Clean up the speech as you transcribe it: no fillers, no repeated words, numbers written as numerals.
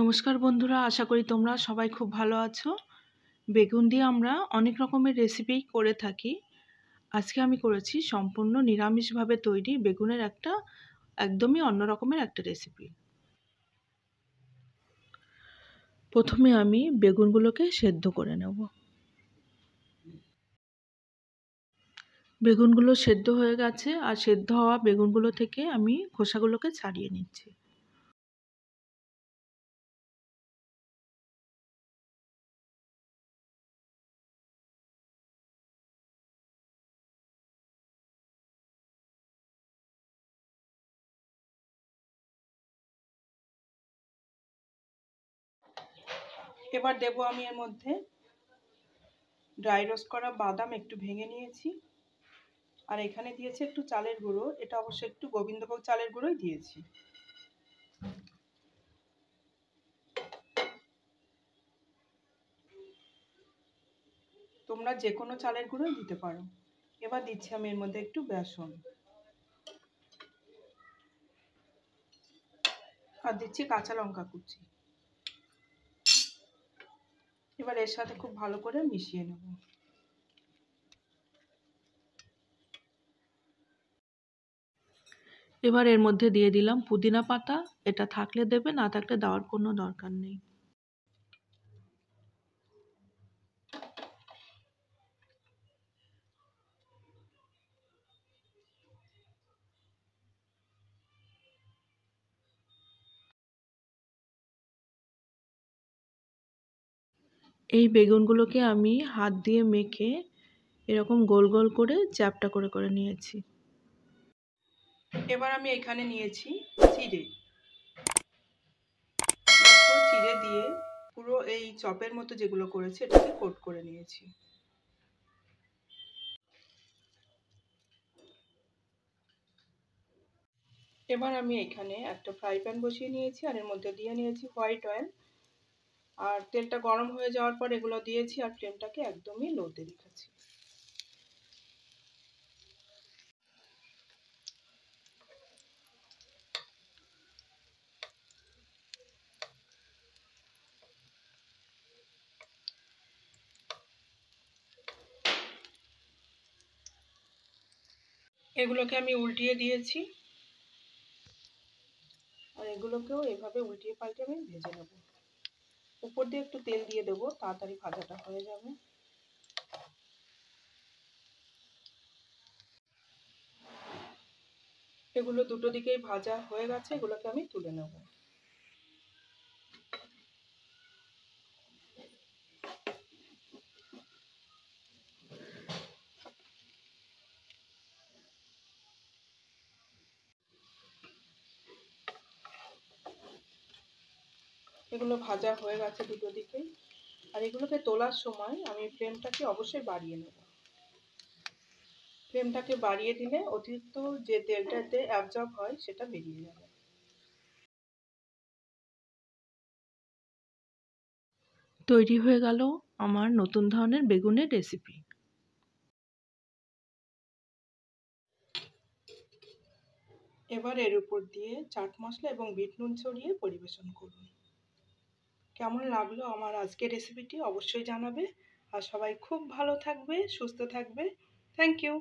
নমস্কার বন্ধুরা, আশা করি তোমরা সবাই খুব ভালো আছো। বেগুন দিয়ে আমরা অনেক রকমের রেসিপি করে থাকি। আজকে আমি করেছি সম্পূর্ণ নিরামিষভাবে তৈরি বেগুনের একদমই অন্য রকমের একটা রেসিপি। প্রথমে আমি বেগুনগুলোকে সেদ্ধ করে নেব। বেগুনগুলো সেদ্ধ হয়ে গেছে, আর সেদ্ধ হওয়া বেগুনগুলো থেকে আমি খোসাগুলোকে ছাড়িয়ে নিচ্ছি। এবার দেব আমি এর মধ্যে ড্রাই রোস্ট করা বাদাম একটু ভেঙে নিয়েছি, আর এখানে দিয়েছি একটু চালের গুঁড়ো। এটা অবশ্যই একটু গোবিন্দভোগ চালের গুঁড়োই দিয়েছি। তোমরা যে কোনো চালের গুঁড়োই দিতে পারো। এবার দিচ্ছি আমি এর মধ্যে একটু বেসন, আর দিচ্ছি কাঁচা লঙ্কা কুচি। এবার এর সাথে খুব ভালো করে মিশিয়ে নেব। এবার এর মধ্যে দিয়ে দিলাম পুদিনা পাতা। এটা থাকলে দেবে, না থাকলে দেওয়ার কোনো দরকার নেই। এই বেগুনগুলোকে আমি হাত দিয়ে মেখে এরকম গোল গোল করে চ্যাপ্টা করে করে নিয়েছি। এবার আমি এখানে নিয়েছি চিড়ে। চিড়ে দিয়ে পুরো এই চপের মতো যেগুলো করেছি এটাকে কোট করে নিয়েছি। এবার আমি এখানে একটা ফ্রাই প্যান বসিয়ে নিয়েছি, আর এর মধ্যে দিয়ে নিয়েছি হোয়াইট অয়েল। আর তেলটা গরম হয়ে যাওয়ার পর এগুলো দিয়েছি, আর ফ্লেমটাকে একদমই লোতে রেখেছি। এগুলোকে আমি উল্টিয়ে দিয়েছি, আর এগুলোকেও এভাবে উল্টিয়ে পাল্টে আমি ভেজে নেব। উপর দিয়ে একটু তেল দিয়ে দেবো, তাড়াতাড়ি ভাজাটা হয়ে যাবে। এগুলো দুটো দিকেই ভাজা হয়ে গেছে, এগুলোকে আমি তুলে নেব। এগুলো ভাজা হয়ে গেছে দুটো দিকেই। আর এগুলোকে তোলার সময় আমি ফ্লেমটাকে অবশ্যই বাড়িয়ে নেব। ফ্লেমটাকে বাড়িয়ে দিলে অতিরিক্ত যে তেলটাতে অ্যাবজর্ব হয় সেটা বেরিয়ে যাবে। তৈরি হয়ে গেল আমার নতুন ধরনের বেগুনের রেসিপি। এবার এর উপর দিয়ে চাট মশলা এবং বিট নুন ছড়িয়ে পরিবেশন করুন। কেমন লাগলো আমার আজকের রেসিপিটি অবশ্যই জানাবে। আর সবাই খুব ভালো থাকবে, সুস্থ থাকবে। Thank you.